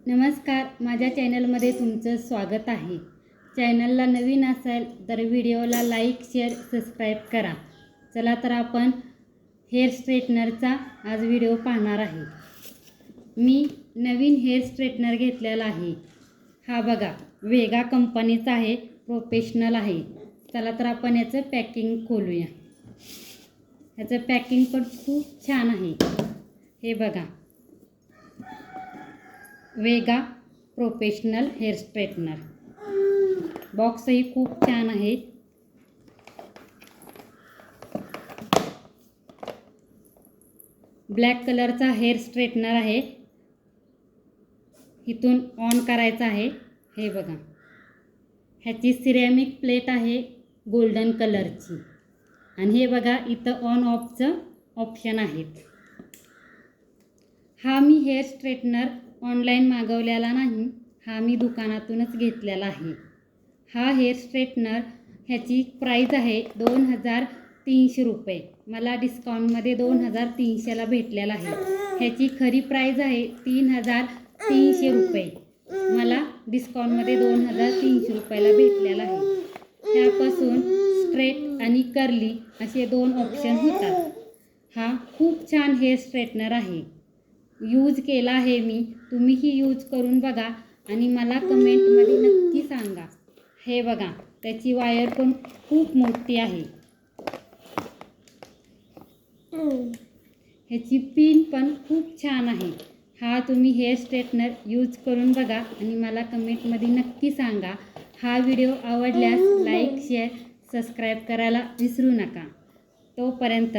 नमस्कार, माझ्या चॅनलमध्ये तुमचं स्वागत आहे। चॅनलला नवीन असाल तर व्हिडिओला लाईक, शेअर, सबस्क्राईब करा। चला तर आपण हेअर स्ट्रेटनरचा आज व्हिडिओ पाहणार आहे। मी नवीन हेअर स्ट्रेटनर घेतलेला आहे। हा बघा, वेगा कंपनीचा आहे, प्रोफेशनल आहे। चला तर आपण याचं पॅकिंग खोलूया। याचं पॅकिंग पण खूप छान आहे। हे बघा, वेगा प्रोफेशनल हेअर स्ट्रेटनर। बॉक्सही खूप छान आहे। ब्लॅक कलरचा हेअर स्ट्रेटनर आहे। इथून ऑन करायचं आहे। हे बघा, ह्याची सिरेमिक प्लेट आहे गोल्डन कलरची। आणि हे बघा, इथं ऑन ऑफचं ऑप्शन आहेत। हा मी हेअर स्ट्रेटनर ऑनलाईन मागवलेला नाही, हा मी दुकानातूनच घेतलेला आहे। हा हेअर स्ट्रेटनर ह्याची प्राईज आहे 2300 रुपये। मला डिस्काउंटमध्ये 2300ला भेटलेला आहे। ह्याची खरी प्राईज आहे 3300 रुपये। मला डिस्काउंटमध्ये 2300 रुपयाला भेटलेला आहे। ह्यापासून स्ट्रेट आणि कर्ली असे 2 ऑप्शन होतात। हा खूप छान हेअर स्ट्रेटनर आहे। यूज केला आहे मी, तुम्हीही यूज करून बघा आणि मला कमेंटमध्ये नक्की सांगा। हे बघा, त्याची वायर पण खूप मोठी आहे। ह्याची पिन पण खूप छान आहे। हा तुम्ही हेअर स्ट्रेटनर यूज करून बघा आणि मला कमेंटमध्ये नक्की सांगा। हा व्हिडिओ आवडल्यास लाईक, शेअर, सबस्क्राईब करायला विसरू नका। तोपर्यंत